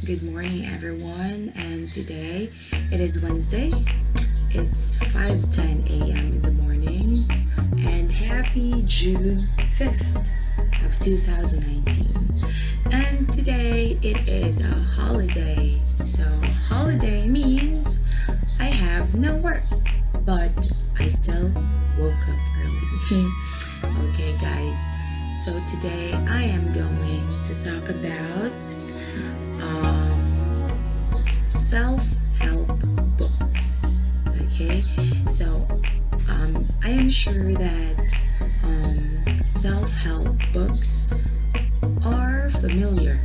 Good morning, everyone, and today it is Wednesday. It's 5:10 a.m. in the morning, and happy June 5th of 2019. And today it is a holiday, so holiday means I have no work, but I still woke up early. Okay, guys, so today I am going to talk about self-help books. Okay, so I am sure that self-help books are familiar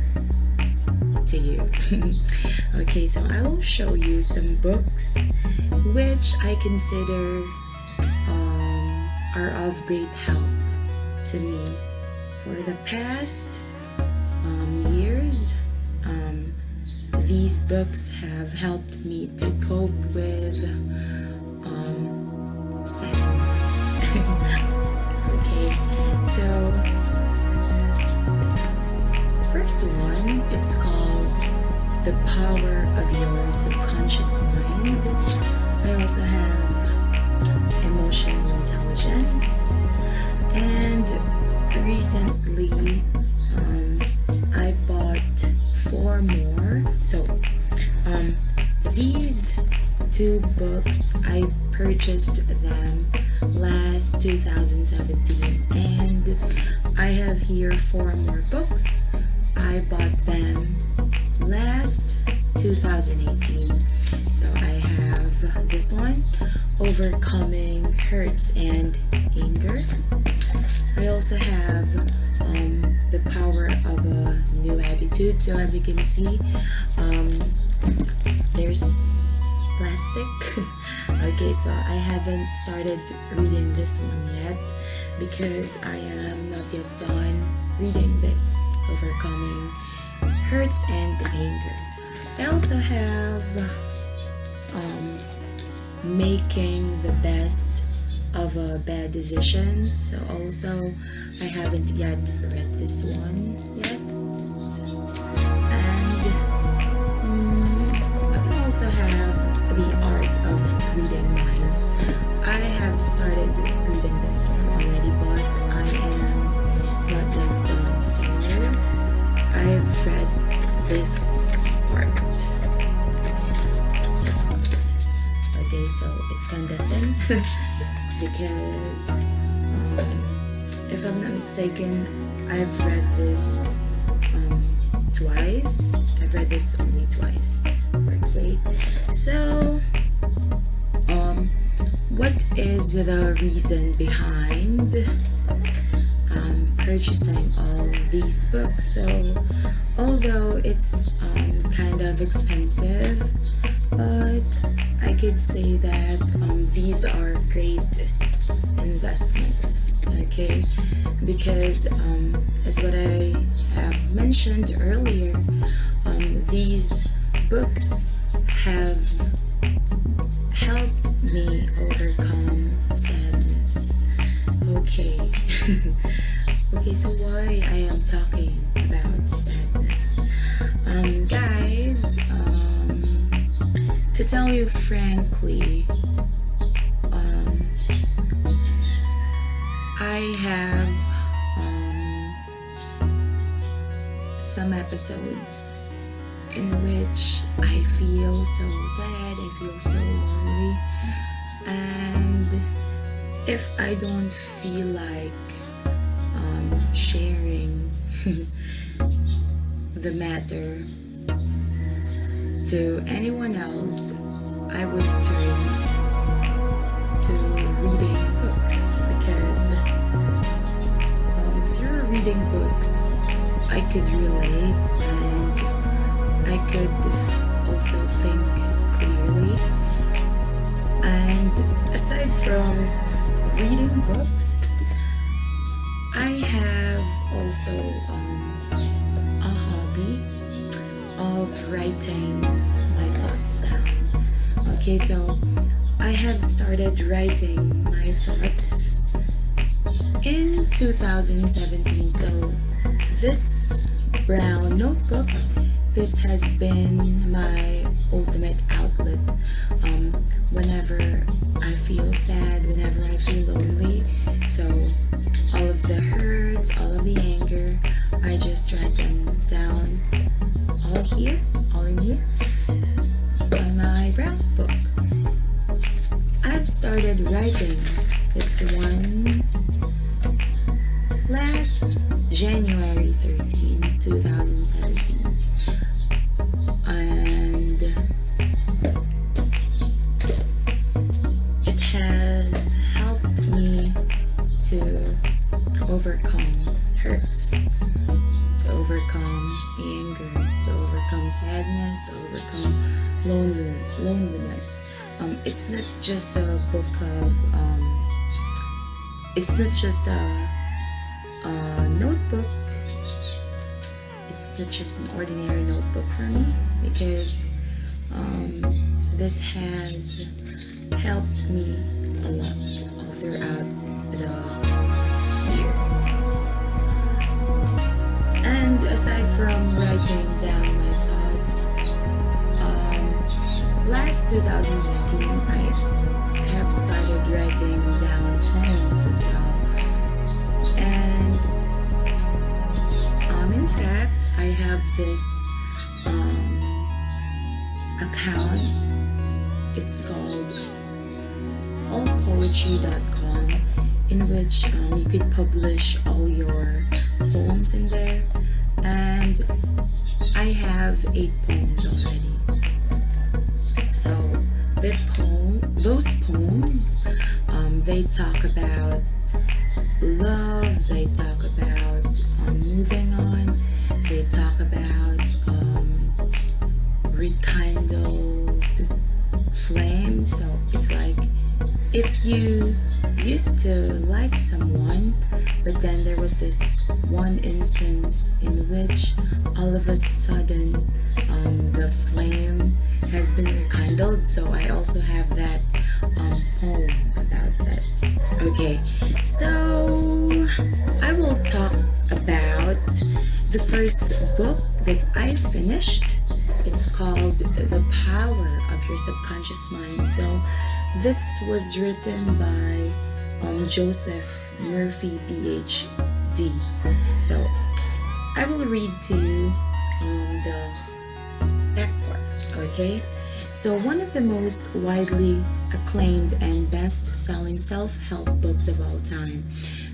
to you. Okay, so I will show you some books which I consider are of great help to me for the past years. These books have helped me to cope with sadness. Okay, so first one, it's called The Power of Your Subconscious Mind. I also have Emotional Intelligence, and recently I bought four more. So these two books, I purchased them last 2017, and I have here four more books. I bought them last 2018. So I have this one, Overcoming Hurts and Anger. I also have The Power of a New Attitude. So as you can see, there's plastic. Okay, so I haven't started reading this one yet because I am not yet done reading this Overcoming Hurts and Anger. I also have Making the Best of a Bad Decision. So also I haven't yet read this one yet. And I also have The Art of Reading Minds. I have started reading this one already, but I am not yet done. So I've read this part. This part. Okay, so it's kind of thin. It's because, if I'm not mistaken, I've read this twice. I've read this only twice. Okay, so what is the reason behind purchasing all these books? So although it's kind of expensive, but I could say that these are great investments. Okay, because as what I have mentioned earlier, these books have helped me overcome sadness. Okay. Okay, so why I am talking about sadness, guys, to tell you frankly, I have some episodes in which I feel so sad, I feel so lonely, and if I don't feel like sharing the matter to anyone else, I would turn to reading books, because through reading books I could relate, and I could also think clearly. And aside from reading books, I have also a hobby of writing my thoughts down. Okay, so I have started writing my thoughts in 2017. So this brown notebook this has been my ultimate outlet. Whenever I feel sad, whenever I feel lonely, so all of the hurts, all of the anger, I just write them down, all here, all in here, on my brown book. I've started writing this one last January 13, 2017. And it has helped me to overcome hurts, to overcome anger, to overcome sadness, to overcome loneliness. It's not just a book of, it's not just a notebook. It's not just an ordinary notebook for me, because this has helped me a lot all throughout the year. And aside from writing down my thoughts, last 2015 I have started writing down poems as well. And in fact, I have this account. It's called allpoetry.com, in which you could publish all your poems in there. And I have 8 poems already. So those poems, they talk about love, they talk about moving on, they talk about rekindled flame. So it's like if you used to like someone, but then there was this one instance in which all of a sudden the flame has been rekindled. So I also have that poem about that. Okay, so I will talk about the first book that I finished. It's called The Power of Your Subconscious Mind. So this was written by Joseph Murphy, PhD. So I will read to you the back part, okay? So one of the most widely acclaimed and best-selling self-help books of all time,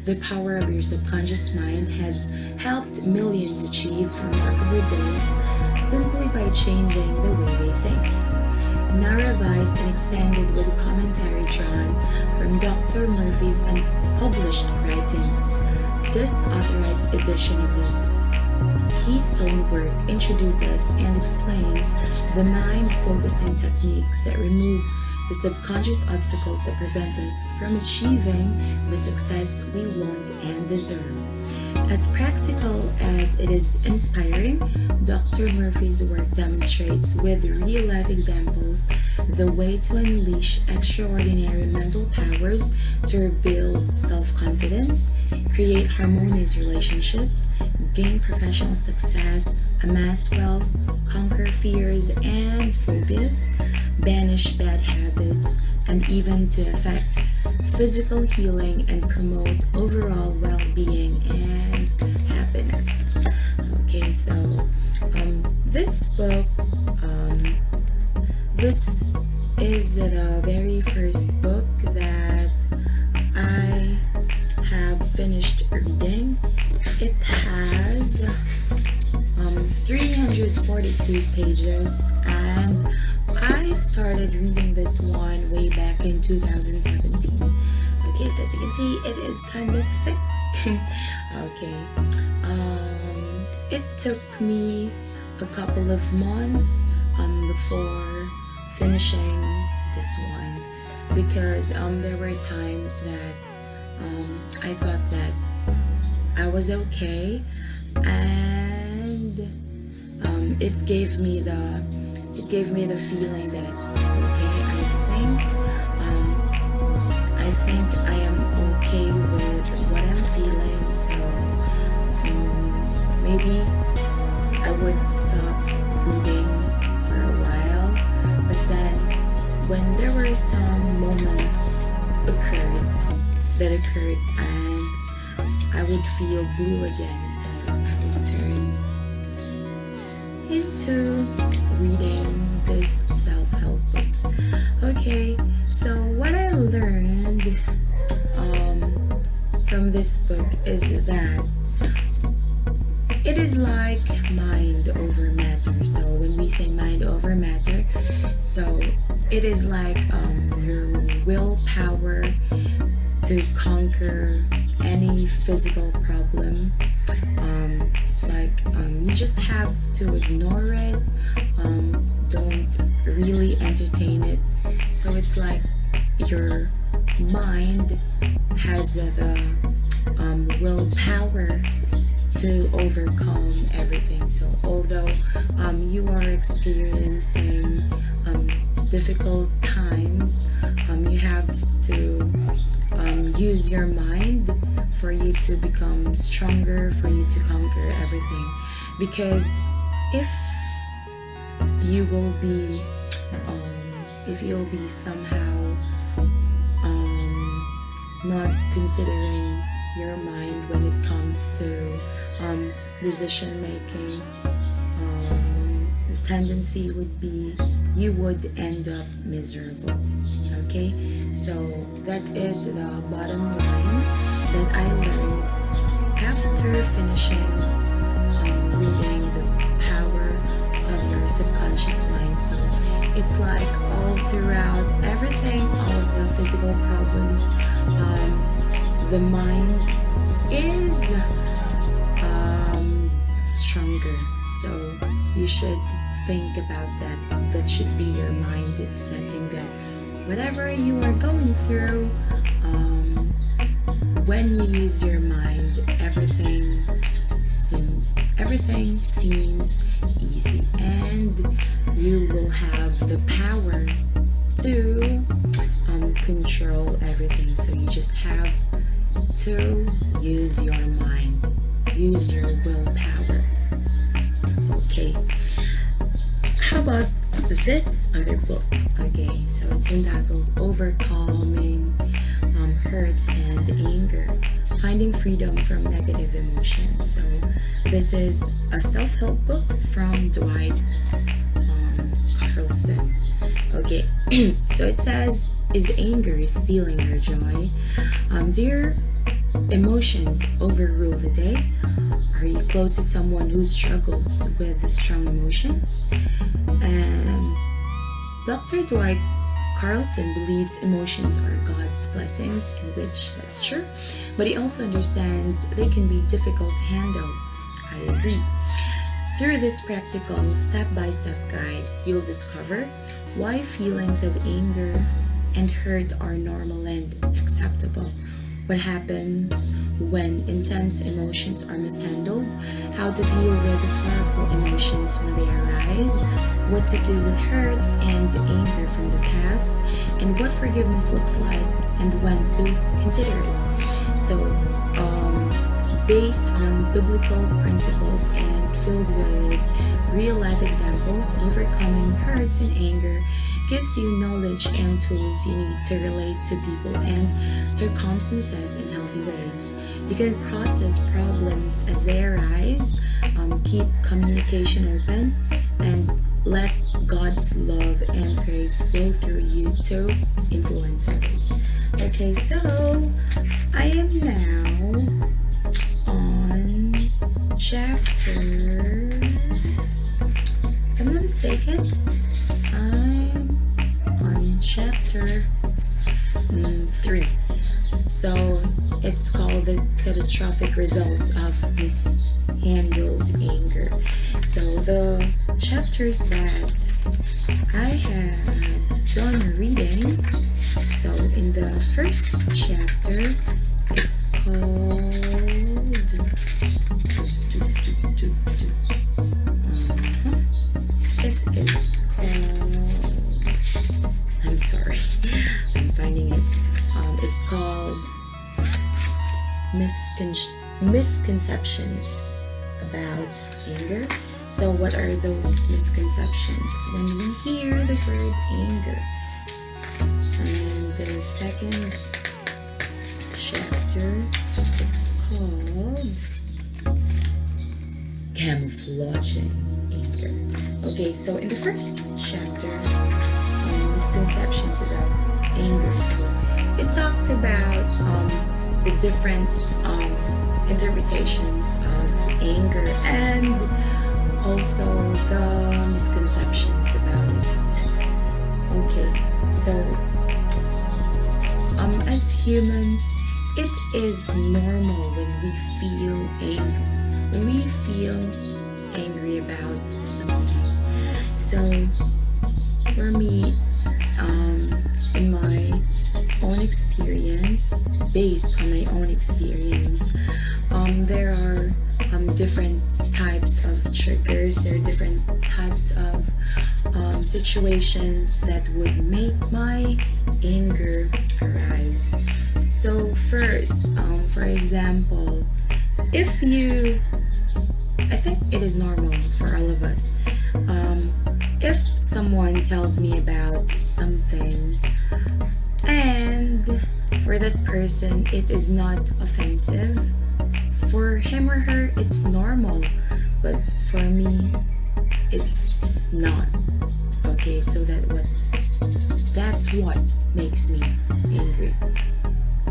The Power of Your Subconscious Mind, has helped millions achieve remarkable goals simply by changing the way they think. Now revised and expanded with a commentary drawn from Dr. Murphy's unpublished writings, this authorized edition of this keystone work introduces and explains the mind-focusing techniques that remove the subconscious obstacles that prevent us from achieving the success we want and deserve. As practical as it is inspiring, Dr. Murphy's work demonstrates with real-life examples the way to unleash extraordinary mental powers to build self-confidence, create harmonious relationships, gain professional success, amass wealth, conquer fears and phobias, banish bad habits, and even to effect physical healing and promote overall well-being and happiness. Okay, so this book, this is the very first book that I have finished reading. It has 342 pages, and I started reading this one way back in 2017. Okay, so as you can see, it is kind of thick. Okay, it took me a couple of months before finishing this one, because there were times that I thought that I was okay, and it gave me the feeling that okay, I think I am okay with what I'm feeling, so maybe I would stop that occurred, and I would feel blue again. So I would turn into reading these self-help books. Okay, so what I learned from this book is that it is like mind over matter. So when we say mind over matter, so it is like your willpower to conquer any physical problem. It's like you just have to ignore it. Don't really entertain it. So it's like your mind has the willpower to overcome everything. So although you are experiencing difficult times, you have to use your mind for you to become stronger, for you to conquer everything. Because if you will be if you'll be somehow not considering your mind when it comes to decision making, the tendency would be you would end up miserable. Okay, so that is the bottom line that I learned after finishing reading The Power of Your Subconscious Mind. So it's like all throughout everything, all of the physical problems, the mind is stronger. So you should think about that. That should be your mind setting, that whatever you are going through, when you use your mind, everything seems easy, and you will have the power to control everything. So you just have to use your mind, use your willpower. Okay, how about this other book? Okay, so it's entitled Overcoming Hurts and Anger, Finding Freedom from Negative Emotions. So this is a self-help book from Dwight Carlson. Okay, so it says, is anger stealing your joy? Do your emotions overrule the day? Are you close to someone who struggles with strong emotions? Dr. Dwight Carlson believes emotions are God's blessings, in which that's true, but he also understands they can be difficult to handle. I agree. Through this practical step-by-step guide, you'll discover why feelings of anger and hurt are normal and acceptable, what happens when intense emotions are mishandled, how to deal with powerful emotions when they arise, what to do with hurts and anger from the past, and what forgiveness looks like and when to consider it. So, based on biblical principles and filled with real-life examples, overcoming hurts and anger gives you knowledge and tools you need to relate to people and circumstances in healthy ways. You can process problems as they arise, keep communication open, and let God's love and grace flow through you to influence others. Okay, so I am now on chapter, if I'm not mistaken, I'm on chapter 3. So it's called The Catastrophic Results of Mishandled Anger. So the chapters that I have done reading, so in the first chapter, it's called it is called, I'm sorry, I'm finding it. It's called Misconceptions about Anger. So what are those misconceptions when we hear the word anger? And the second chapter. It's called Camouflaging Anger. Okay, so in the first chapter, misconceptions about anger. So it talked about the different interpretations of anger and also the misconceptions about it. Okay, so as humans, it is normal when we feel angry. When we feel angry about something. So for me, in my own experience, based on my own experience, there are different types of triggers. There are different types of situations that would make my anger arise. So first, for example, I think it is normal for all of us. If someone tells me about something and for that person it is not offensive, for him or her it's normal, but for me it's not. Okay, so that's what makes me angry.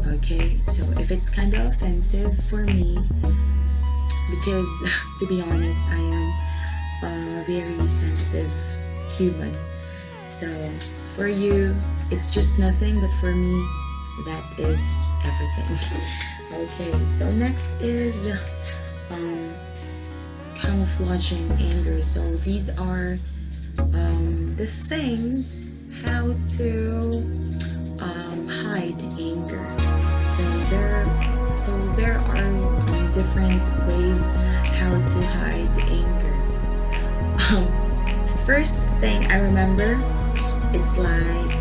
Okay, so if it's kind of offensive for me, because to be honest, I am a very sensitive human. So for you, it's just nothing, but for me, that is everything. Okay, so next is camouflaging anger. So these are the things how to hide anger. So there are different ways how to hide anger. First thing I remember, it's like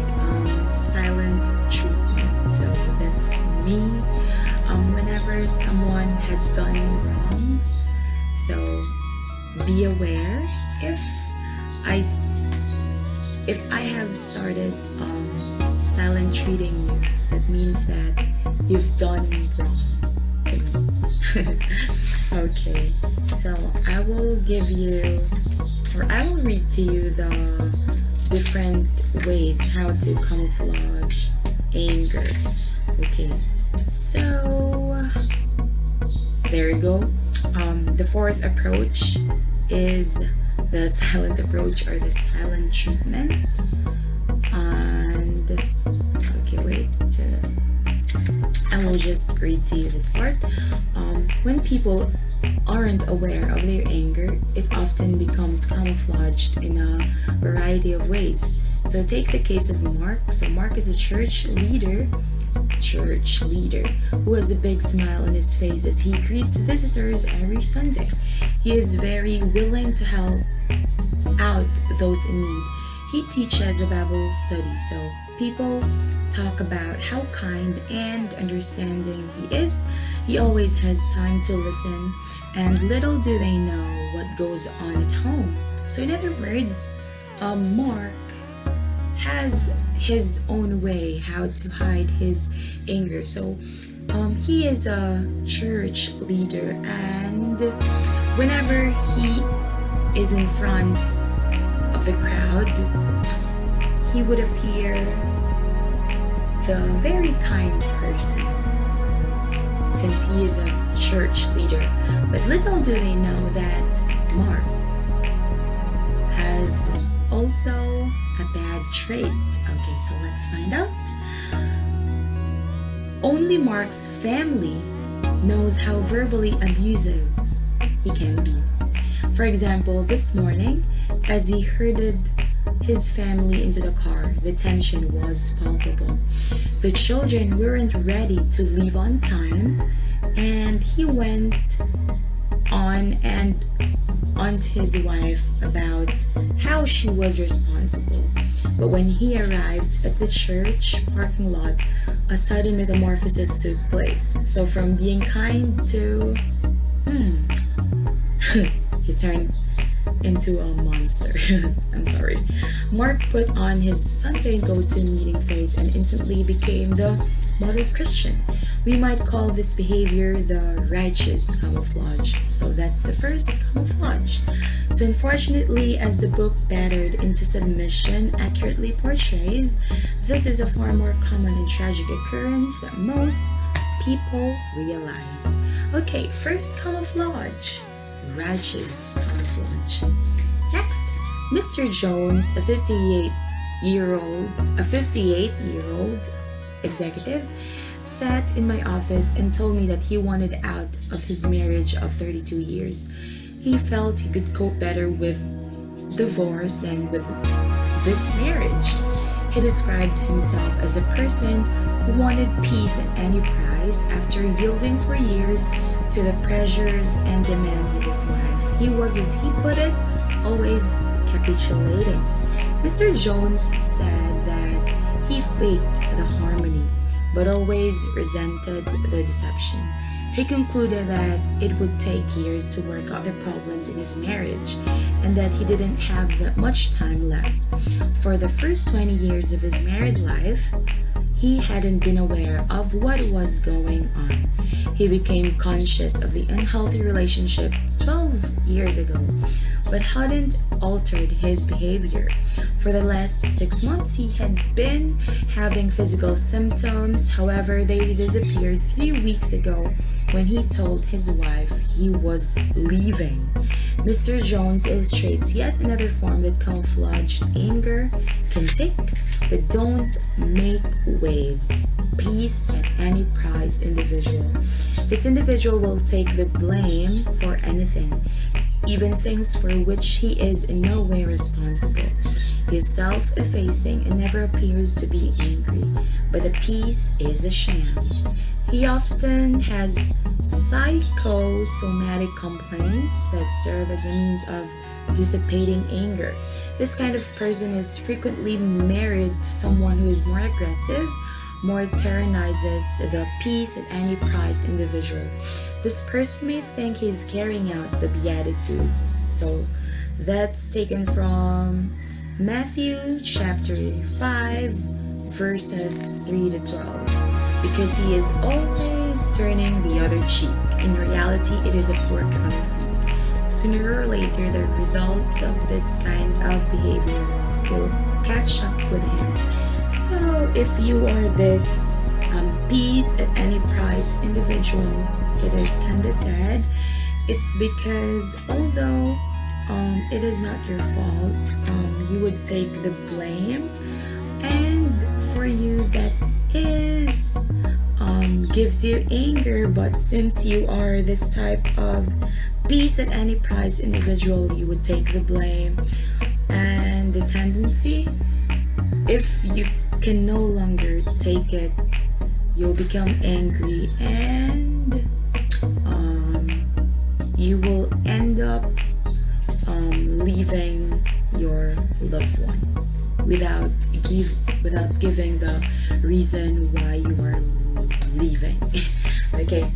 silent treatment. So that's me. Whenever someone has done me wrong, so be aware if I have started silent treating you, that means that you've done wrong to me. Okay, so I will read to you the different ways how to camouflage anger. Okay, so there you go. The fourth approach is the silent approach or the silent treatment. And okay, wait. I will just read to you this part. When people aren't aware of their anger, it often becomes camouflaged in a variety of ways. So take the case of Mark. So Mark is a church leader who has a big smile on his face as he greets visitors every Sunday. He is very willing to help out those in need. He teaches a Bible study, so people talk about how kind and understanding he is. He always has time to listen, and little do they know what goes on at home. So in other words, Mark has his own way how to hide his anger. So he is a church leader, and whenever he is in front of the crowd, he would appear the very kind person since he is a church leader. But little do they know that Mark has also a bad trait. Okay, so let's find out. Only Mark's family knows how verbally abusive he can be. For example, this morning, as he herded his family into the car, the tension was palpable. The children weren't ready to leave on time, and he went on to his wife about how she was responsible. But when he arrived at the church parking lot, a sudden metamorphosis took place. So from being kind to he turned into a monster. I'm sorry. Mark put on his Sunday go-to meeting face and instantly became the model Christian. We might call this behavior the righteous camouflage. So that's the first camouflage. So unfortunately, as the book Battered into Submission accurately portrays, this is a far more common and tragic occurrence that most people realize. Okay, first camouflage, righteous camouflage. Next, Mr. Jones, a 58-year-old executive, sat in my office and told me that he wanted out of his marriage of 32 years. He felt he could cope better with divorce than with this marriage. He described himself as a person who wanted peace at any price after yielding for years to the pressures and demands of his wife. He was, as he put it, always capitulating. Mr. Jones said that he faked the harmony, but always resented the deception. He concluded that it would take years to work out the problems in his marriage and that he didn't have that much time left. For the first 20 years of his married life, he hadn't been aware of what was going on. He became conscious of the unhealthy relationship 12 years ago, but hadn't altered his behavior. For the last 6 months, he had been having physical symptoms. However, they disappeared 3 weeks ago when he told his wife he was leaving. Mr. Jones illustrates yet another form that camouflaged anger can take: the don't make waves, peace at any price individual. This individual will take the blame for anything, even things for which he is in no way responsible. He is self-effacing and never appears to be angry, but the peace is a sham. He often has psychosomatic complaints that serve as a means of dissipating anger. This kind of person is frequently married to someone who is more aggressive, more tyrannizes the peace at any price individual. This person may think he's carrying out the Beatitudes. So that's taken from Matthew chapter 5, verses 3 to 12. Because he is always turning the other cheek. In reality, it is a poor counterfeit. Sooner or later, the results of this kind of behavior will catch up with him. So if you are this peace at any price individual, it is kind of sad. It's because although it is not your fault, you would take the blame, and for you that is gives you anger. But since you are this type of peace at any price individual, you would take the blame, and the tendency, if you can no longer take it, you'll become angry, and you will end up leaving your loved one without giving the reason why you are leaving. Okay.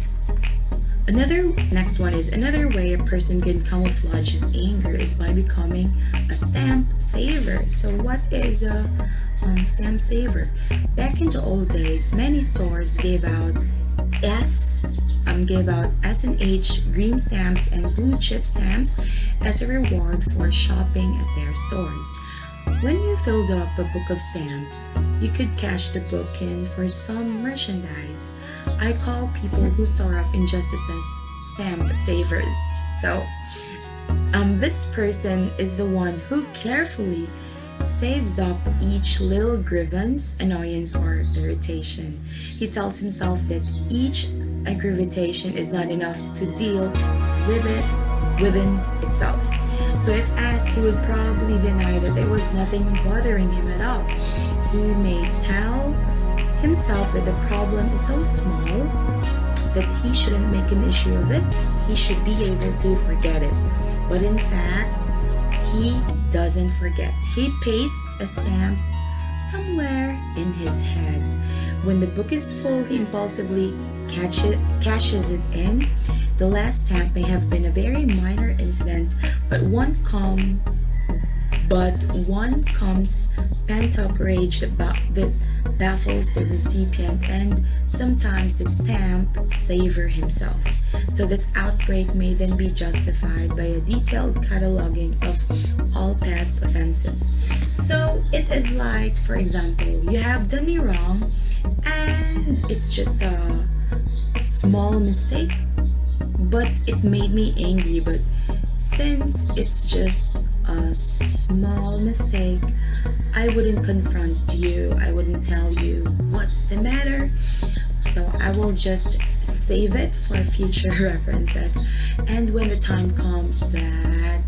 Next one is another way a person can camouflage his anger is by becoming a stamp saver. So what is a stamp saver? Back in the old days, many stores gave out S&H green stamps and blue chip stamps as a reward for shopping at their stores. When you filled up a book of stamps, you could cash the book in for some merchandise. I call people who store up injustices stamp savers. So, this person is the one who carefully saves up each little grievance, annoyance, or irritation. He tells himself that each aggravation is not enough to deal with it within itself. So if asked, he would probably deny that there was nothing bothering him at all. He may tell himself that the problem is so small that he shouldn't make an issue of it. He should be able to forget it. But in fact, he doesn't forget. He pastes a stamp somewhere in his head. When the book is full, he impulsively cashes it in. The last stamp may have been a very minor incident, but one comes pent up rage that baffles the recipient, and sometimes the stamp saver himself. So this outbreak may then be justified by a detailed cataloging of all past offenses. So it is like, for example, you have done me wrong, and it's just a small mistake, but it made me angry. But since it's just a small mistake, I wouldn't confront you, I wouldn't tell you what's the matter. So I will just save it for future references. And when the time comes that,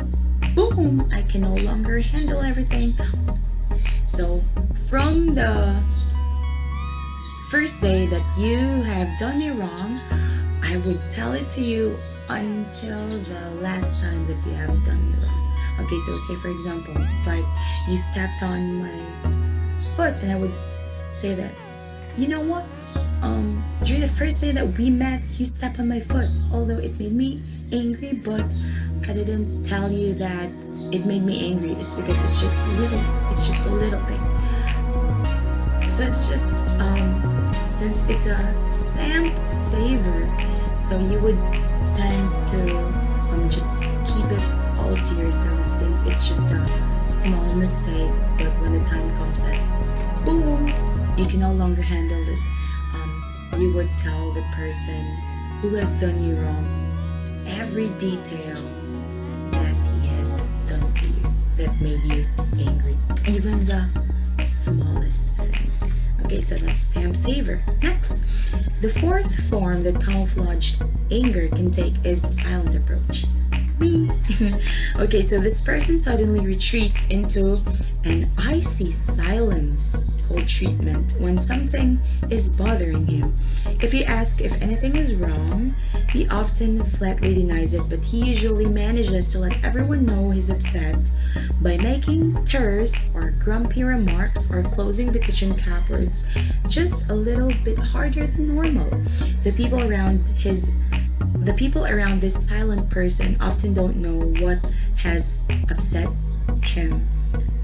boom, I can no longer handle everything. So from the first day that you have done me wrong, I would tell it to you until the last time that you have done me wrong. Okay, so say for example, it's like you stepped on my foot, and I would say that, you know what? During the first day that we met, you stepped on my foot. Although it made me angry, but I didn't tell you that it made me angry. It's because it's just a little thing. So it's just since it's a stamp saver, so you would tend to just keep it all to yourself, since it's just a small mistake. But when the time comes that, boom, you can no longer handle it, you would tell the person who has done you wrong every detail that he has done to you that made you angry, even the smallest thing. Okay, so that's stamp saver. Next, the fourth form that camouflaged anger can take is the silent approach. Me. Okay, so this person suddenly retreats into an icy silence cold treatment when something is bothering him. If you ask if anything is wrong, he often flatly denies it, but he usually manages to let everyone know he's upset by making terse or grumpy remarks or closing the kitchen cupboards just a little bit harder than normal. The people around this silent person often don't know what has upset him,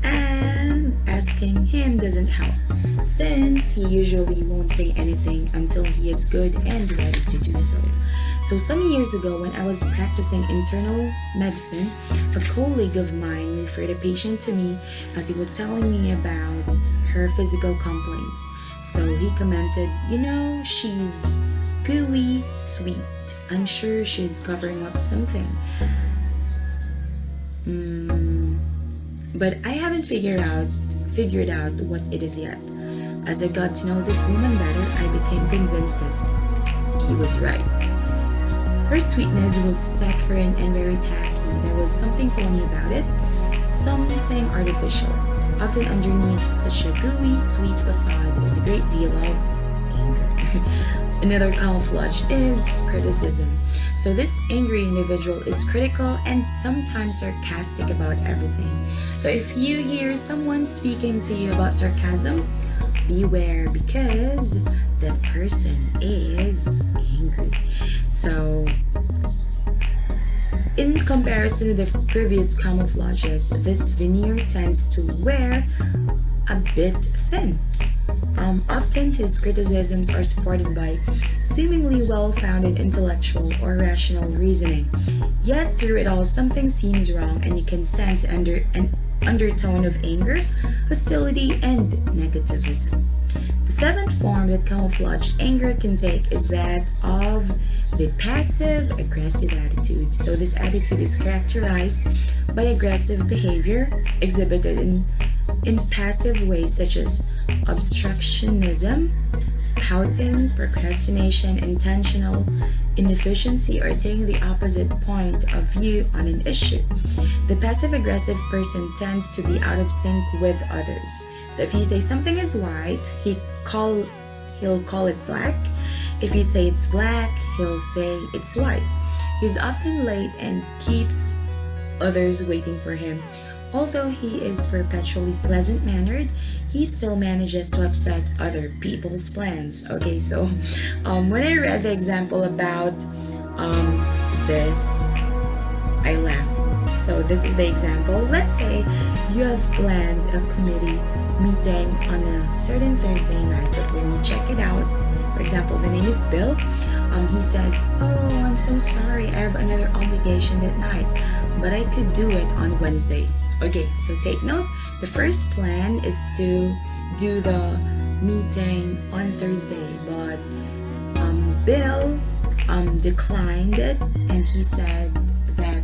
and asking him doesn't help, since he usually won't say anything until he is good and ready to do so. So some years ago, when I was practicing internal medicine, a colleague of mine referred a patient to me as he was telling me about her physical complaints. So he commented, she's gooey sweet. I'm sure she's covering up something. But I haven't figured out what it is yet. As I got to know this woman better, I became convinced that he was right. Her sweetness was saccharine and very tacky. There was something phony about it, something artificial. Often underneath such a gooey, sweet facade is a great deal of anger. Another camouflage is criticism. So this angry individual is critical and sometimes sarcastic about everything. So if you hear someone speaking to you about sarcasm, beware, because that person is angry. So in comparison to the previous camouflages, this veneer tends to wear a bit thin. Often his criticisms are supported by seemingly well-founded intellectual or rational reasoning. Yet through it all, something seems wrong, and you can sense an undertone of anger, hostility, and negativism. The seventh form that camouflaged anger can take is that of the passive-aggressive attitude. So this attitude is characterized by aggressive behavior exhibited in passive ways such as obstructionism, pouting, procrastination, intentional inefficiency, or taking the opposite point of view on an issue. The passive-aggressive person tends to be out of sync with others. So if you say something is white, he'll call it black. If you say it's black, he'll say it's white. He's often late and keeps others waiting for him. Although he is perpetually pleasant-mannered, he still manages to upset other people's plans. Okay, so when I read the example about this, I laughed So this is the example. Let's say you have planned a committee meeting on a certain Thursday night, but when you check it out, for example, the name is Bill. He says, "Oh, I'm so sorry, I have another obligation that night, but I could do it on Wednesday." Okay, so take note. The first plan is to do the meeting on Thursday, but Bill declined it, and he said that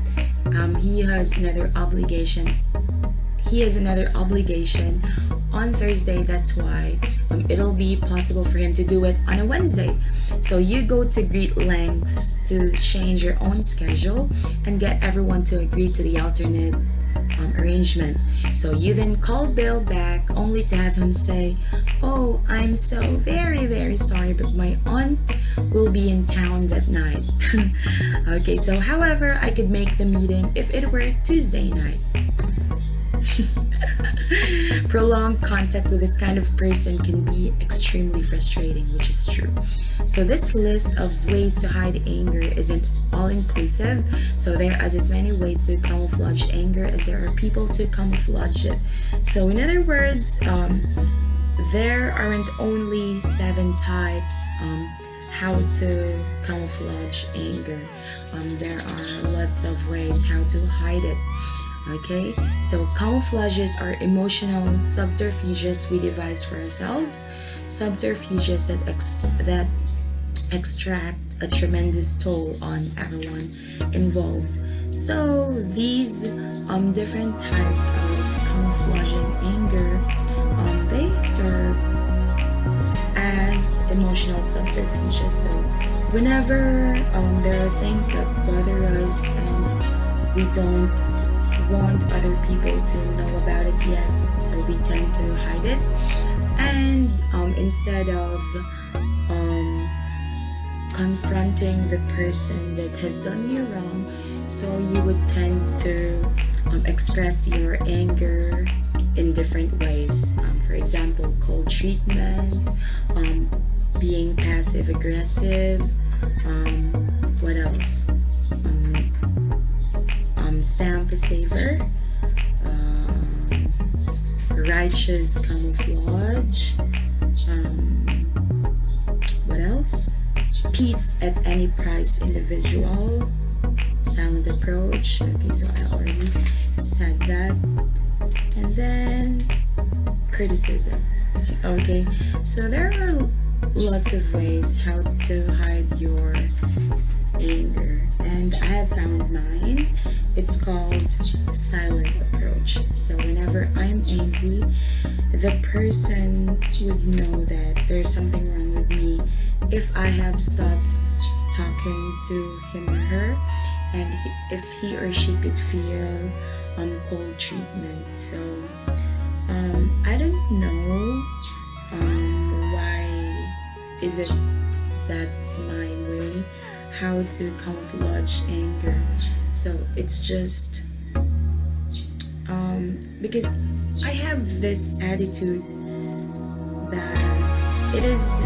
he has another obligation. He has another obligation on Thursday. That's why it'll be possible for him to do it on a Wednesday. So you go to great lengths to change your own schedule and get everyone to agree to the alternate arrangement. So you then call Bill back only to have him say, "Oh, I'm so very, very sorry, but my aunt will be in town that night." Okay, so however, I could make the meeting if it were Tuesday night. Prolonged contact with this kind of person can be extremely frustrating, which is true. So this list of ways to hide anger isn't all-inclusive. So there are as many ways to camouflage anger as there are people to camouflage it. So in other words, there aren't only 7 types how to camouflage anger. There are lots of ways how to hide it. Okay, so camouflages are emotional subterfuges we devise for ourselves, subterfuges that extract a tremendous toll on everyone involved. So these different types of camouflaging anger, they serve as emotional subterfuges. So whenever there are things that bother us and we don't want other people to know about it yet, so we tend to hide it, and instead of confronting the person that has done you wrong, so you would tend to express your anger in different ways. For example, cold treatment, being passive aggressive, what else? Stamp a saver, righteous camouflage, what else? Peace at any price individual, silent approach. Okay, so I already said that. And then criticism. Okay, so there are lots of ways how to hide your anger, and I have found mine. It's called silent approach. So whenever I'm angry, the person would know that there's something wrong with me if I have stopped talking to him or her, and if he or she could feel cold treatment. So I don't know why is it that's my way how to camouflage anger. So it's just because I have this attitude that it is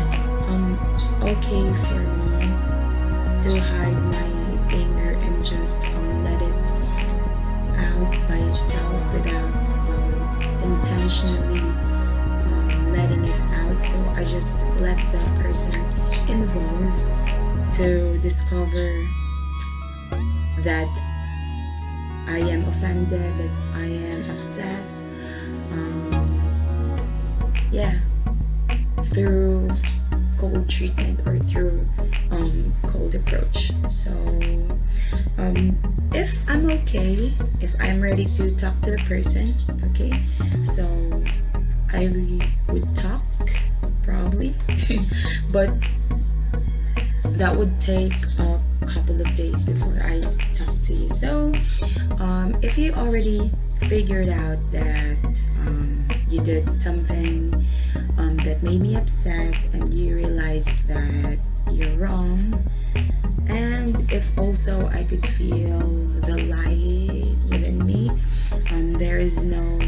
okay for me to hide my anger and just let it out by itself without intentionally letting it out. So I just let the person involved to discover that I am offended, that I am upset, through cold treatment or through cold approach. So if I'm okay, if I'm ready to talk to the person, okay, so I would talk probably, but that would take a couple of days before I talk to you. So if you already figured out that you did something that made me upset and you realized that you're wrong, and if also I could feel the light within me, there is no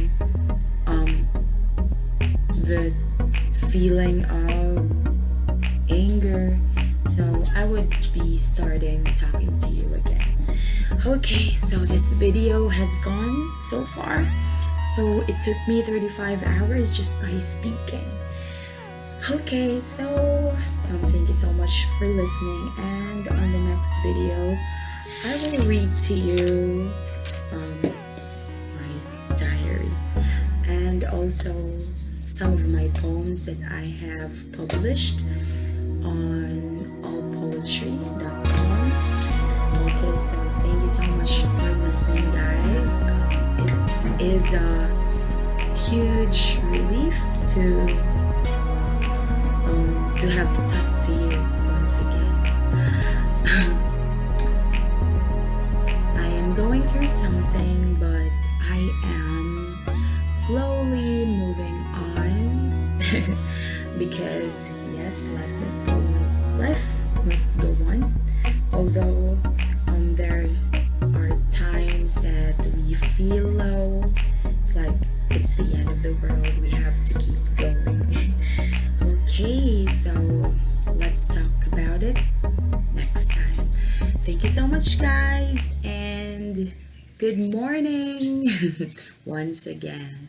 the feeling of anger, so I would be starting talking to you again. Okay, so this video has gone so far. So it took me 35 hours just by speaking. Okay, so thank you so much for listening, and on the next video I will read to you my diary and also some of my poems that I have published on allpoetry.com. Okay, so thank you so much for listening, guys. It is a huge relief to have to talk to you once again. I am going through something, but I am slowly moving on because yes, life must go on. Although there are times that we feel low, it's like it's the end of the world, we have to keep going. Okay, so let's talk about it next time. Thank you so much, guys, and good morning once again.